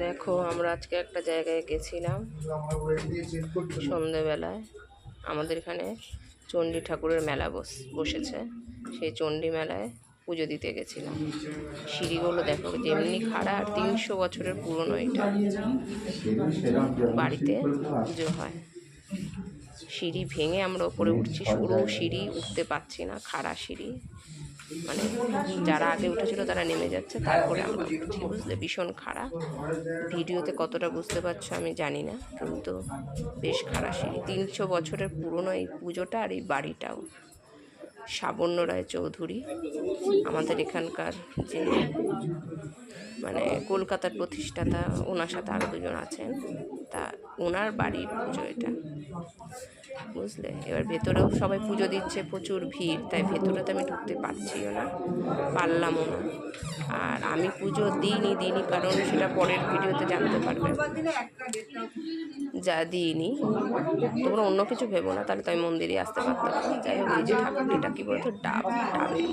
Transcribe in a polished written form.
দেখো আমরা আজকে একটা জায়গায় গেছিলাম সন্ধেবেলায়। আমাদের এখানে চণ্ডী ঠাকুরের মেলা বসেছে। সেই চণ্ডী মেলায় পুজো দিতে গেছিলাম। সিঁড়িগুলো দেখো যেমনি খাড়া, আর 300 বছরের পুরনো। এটা বাড়িতে পুজো হয়। সিঁড়ি ভেঙে আমরা ওপরে উঠছি, সরু সিঁড়ি, উঠতে পারছি না, খাড়া সিঁড়ি। মানে যারা আগে উঠেছিল তারা নেমে যাচ্ছে, তারপরে আমরা উঠছি, বুঝলে? ভীষণ খাড়া। ভিডিওতে কতটা বুঝতে পারছো আমি জানি না, কিন্তু বেশ খাড়া সিঁড়ি। 300 বছরের পুরনো এই পুজোটা, আর এই বাড়িটাও। সাবর্ণ রায় চৌধুরী আমাদের এখানকার যে মানে কলকাতার প্রতিষ্ঠাতা, ওনার সাথে আরও দুজন আছেন, তা ওনার বাড়ির পুজো এটা, বুঝলে? এবার ভেতরেও সবাই পুজো দিচ্ছে, প্রচুর ভিড়, তাই ভেতরে তো আমি ঢুকতে পারছিও না, পারলামও না। আর আমি পুজো দিইনি, কারণ সেটা পরের ভিডিওতে জানতে পারবে। যা দিইনি, তোমরা অন্য কিছু ভেবো না, তাহলে তো আমি মন্দিরে আসতে পারতাম না। যাই হোক, এই যে ঠাকুরটা কি বলতো, ডাবের মূল।